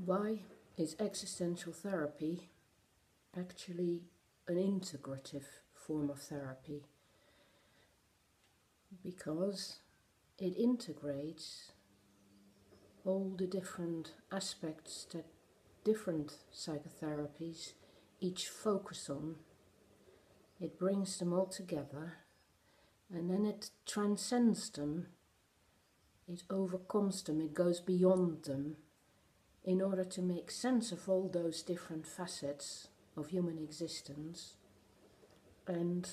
Why is existential therapy actually an integrative form of therapy? Because it integrates all the different aspects that different psychotherapies each focus on. It brings them all together, and then it transcends them, it overcomes them, it goes beyond them, in order to make sense of all those different facets of human existence and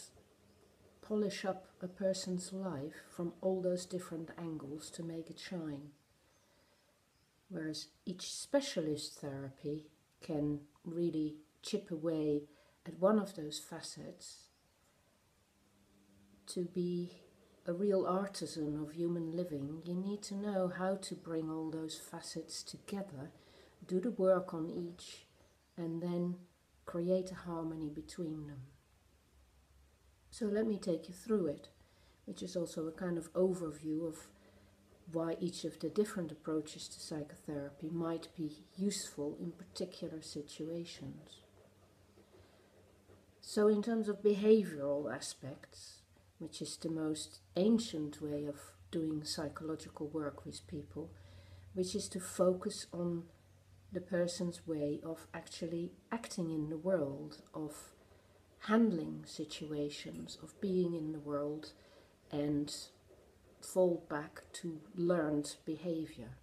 polish up a person's life from all those different angles to make it shine. Whereas each specialist therapy can really chip away at one of those facets to be a real artisan of human living. You need to know how to bring all those facets together, do the work on each, and then create a harmony between them. So let me take you through it, which is also a kind of overview of why each of the different approaches to psychotherapy might be useful in particular situations. So in terms of behavioral aspects, which is the most ancient way of doing psychological work with people, which is to focus on the person's way of actually acting in the world, of handling situations, of being in the world, and fall back to learned behavior.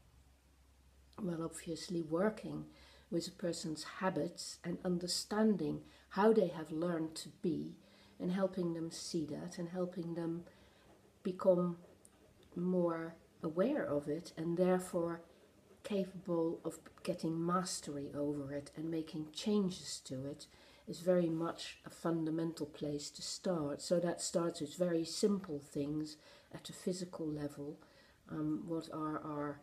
Well, obviously working with a person's habits and understanding how they have learned to be, and helping them see that and helping them become more aware of it and therefore capable of getting mastery over it and making changes to it is very much a fundamental place to start. So that starts with very simple things at a physical level. What are our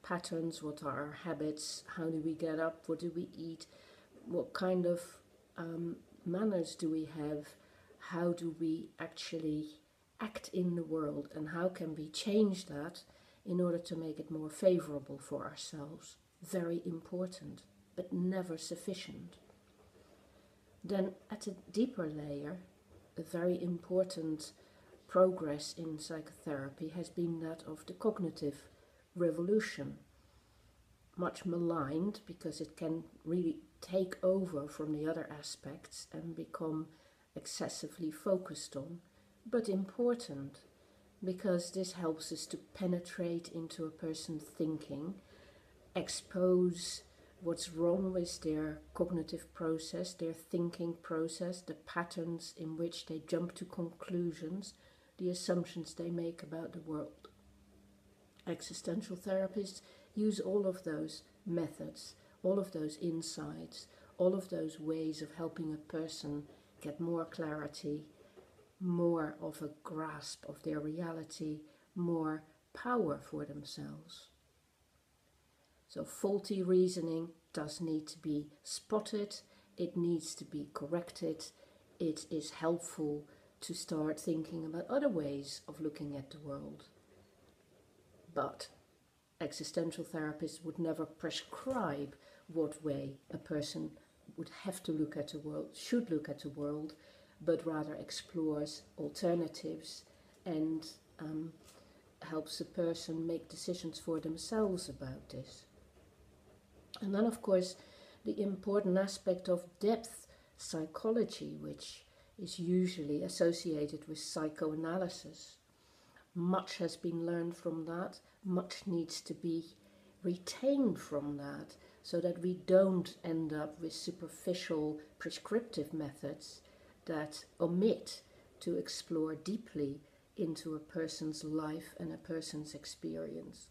patterns? What are our habits? How do we get up? What do we eat? What kind of manners do we have? How do we actually act in the world, and how can we change that in order to make it more favorable for ourselves? Very important, but never sufficient. Then at a deeper layer, a very important progress in psychotherapy has been that of the cognitive revolution. Much maligned because it can really take over from the other aspects and become excessively focused on, but important because this helps us to penetrate into a person's thinking, expose what's wrong with their cognitive process, their thinking process, the patterns in which they jump to conclusions, the assumptions they make about the world. Existential therapists use all of those methods, all of those insights, all of those ways of helping a person get more clarity, more of a grasp of their reality, more power for themselves. So faulty reasoning does need to be spotted, it needs to be corrected, it is helpful to start thinking about other ways of looking at the world. But existential therapists would never prescribe what way a person would have to look at the world, should look at the world, but rather explores alternatives and helps a person make decisions for themselves about this. And then, of course, the important aspect of depth psychology, which is usually associated with psychoanalysis. Much has been learned from that, much needs to be retained from that, so that we don't end up with superficial prescriptive methods that omit to explore deeply into a person's life and a person's experience.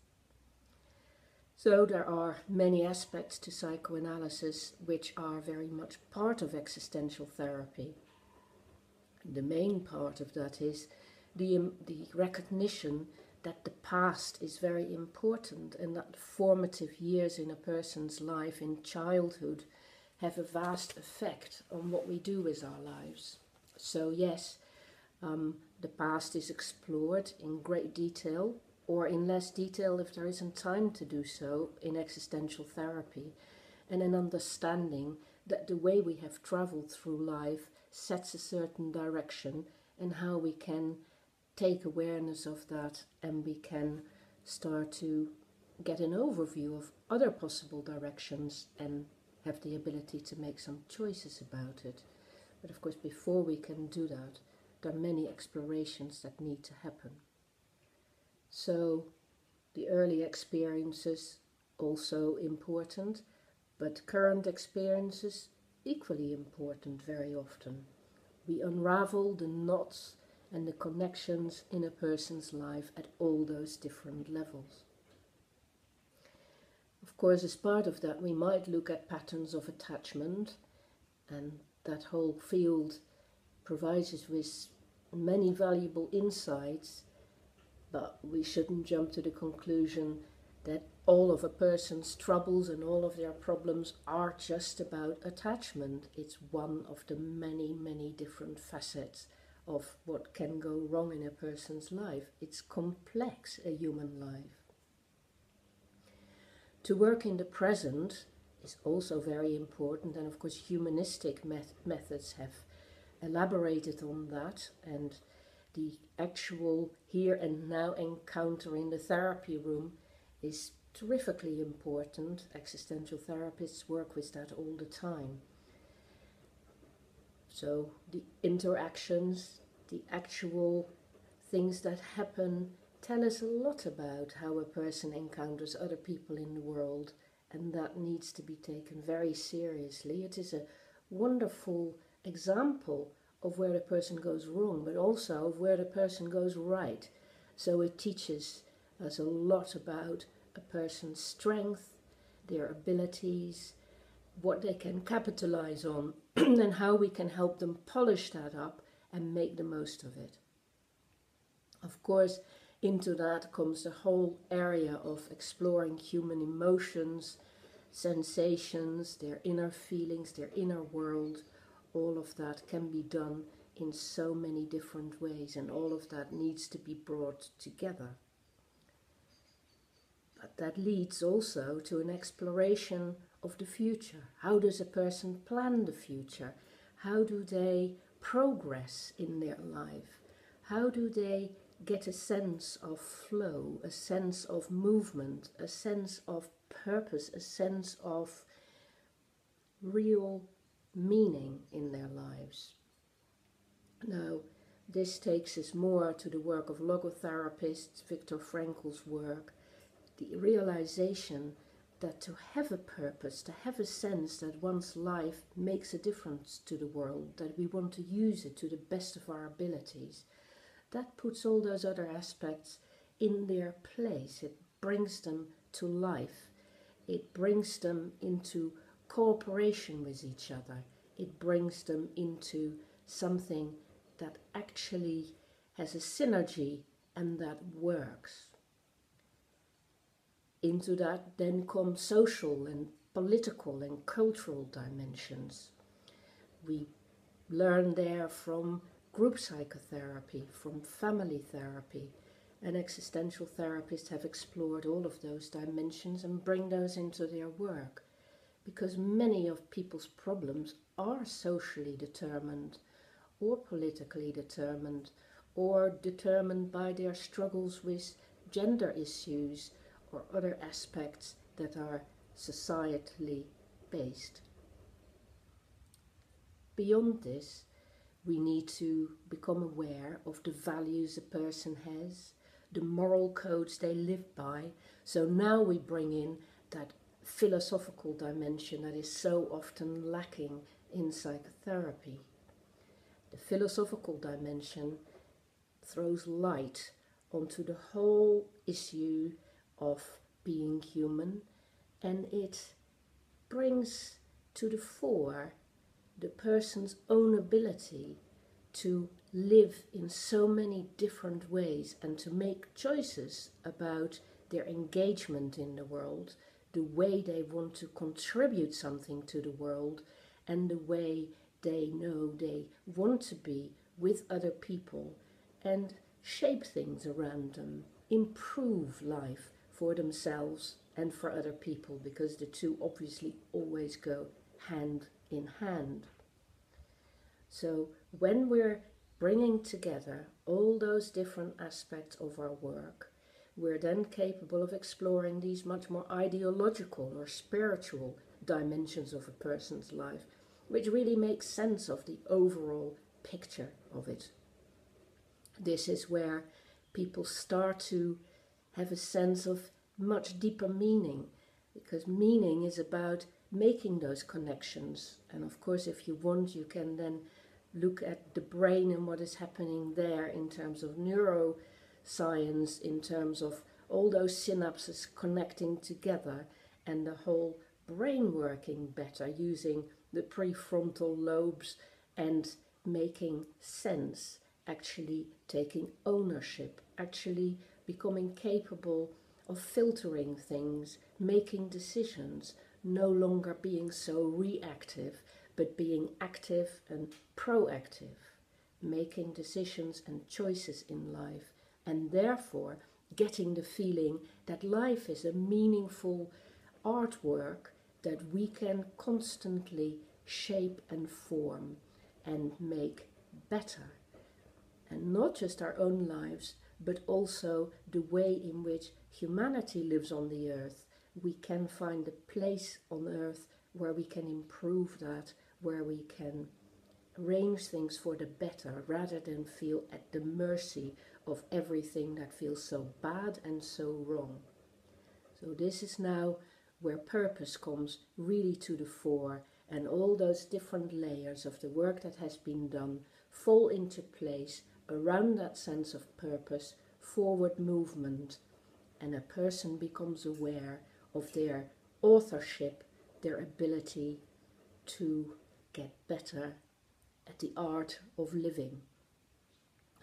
So there are many aspects to psychoanalysis which are very much part of existential therapy. The main part of that is the recognition that the past is very important and that the formative years in a person's life in childhood have a vast effect on what we do with our lives. So yes, the past is explored in great detail or in less detail if there isn't time to do so, in existential therapy, and an understanding that the way we have traveled through life sets a certain direction, and how we can take awareness of that, and we can start to get an overview of other possible directions and have the ability to make some choices about it. But of course, before we can do that, there are many explorations that need to happen. So the early experiences also important, but current experiences equally important very often. We unravel the knots and the connections in a person's life at all those different levels. Of course, as part of that, we might look at patterns of attachment, and that whole field provides us with many valuable insights, but we shouldn't jump to the conclusion that all of a person's troubles and all of their problems are just about attachment. It's one of the many, many different facets of what can go wrong in a person's life. It's complex, a human life. To work in the present is also very important, and of course humanistic methods have elaborated on that, and the actual here and now encounter in the therapy room is terrifically important. Existential therapists work with that all the time. So the interactions, the actual things that happen tell us a lot about how a person encounters other people in the world, and that needs to be taken very seriously. It is a wonderful example of where the person goes wrong, but also of where the person goes right. So it teaches us a lot about a person's strength, their abilities, what they can capitalize on, and how we can help them polish that up and make the most of it. Of course, into that comes the whole area of exploring human emotions, sensations, their inner feelings, their inner world. All of that can be done in so many different ways, and all of that needs to be brought together. But that leads also to an exploration of the future. How does a person plan the future? How do they progress in their life? How do they get a sense of flow, a sense of movement, a sense of purpose, a sense of real meaning in their lives? Now, this takes us more to the work of logotherapists, Viktor Frankl's work, the realization that to have a purpose, to have a sense that one's life makes a difference to the world, that we want to use it to the best of our abilities, that puts all those other aspects in their place. It brings them to life. It brings them into cooperation with each other. It brings them into something that actually has a synergy and that works. Into that then come social and political and cultural dimensions. We learn there from group psychotherapy, from family therapy, and existential therapists have explored all of those dimensions and bring those into their work, because many of people's problems are socially determined or politically determined or determined by their struggles with gender issues or other aspects that are societally based. Beyond this, we need to become aware of the values a person has, the moral codes they live by. So now we bring in that philosophical dimension that is so often lacking in psychotherapy. The philosophical dimension throws light onto the whole issue of being human, and it brings to the fore the person's own ability to live in so many different ways and to make choices about their engagement in the world, the way they want to contribute something to the world, and the way they know they want to be with other people and shape things around them improve life for themselves and for other people, because the two obviously always go hand in hand. So when we're bringing together all those different aspects of our work, we're then capable of exploring these much more ideological or spiritual dimensions of a person's life, which really makes sense of the overall picture of it. This is where people start to have a sense of much deeper meaning, because meaning is about making those connections. And of course, if you want, you can then look at the brain and what is happening there in terms of neuroscience, in terms of all those synapses connecting together and the whole brain working better, using the prefrontal lobes and making sense, actually taking ownership, actually becoming capable of filtering things, making decisions, no longer being so reactive, but being active and proactive, making decisions and choices in life, and therefore getting the feeling that life is a meaningful artwork that we can constantly shape and form and make better. And not just our own lives, but also the way in which humanity lives on the earth. We can find a place on earth where we can improve that, where we can arrange things for the better, rather than feel at the mercy of everything that feels so bad and so wrong. So this is now where purpose comes really to the fore, and all those different layers of the work that has been done fall into place around that sense of purpose, forward movement, and a person becomes aware of their authorship, their ability to get better at the art of living.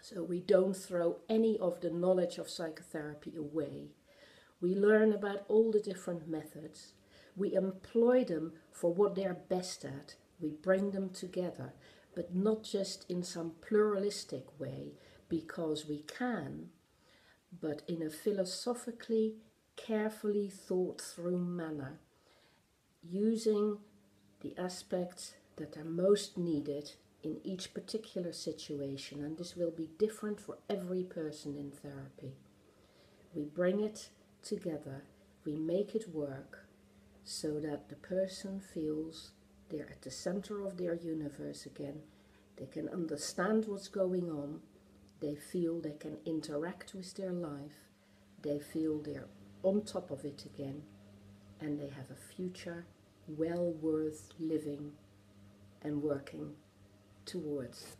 So we don't throw any of the knowledge of psychotherapy away. We learn about all the different methods. We employ them for what they're best at. We bring them together, but not just in some pluralistic way, because we can, but in a philosophically, carefully thought through manner, using the aspects that are most needed in each particular situation, and this will be different for every person in therapy. We bring it together, we make it work, so that the person feels they're at the center of their universe again, they can understand what's going on, they feel they can interact with their life, they feel they're on top of it again, and they have a future well worth living and working towards.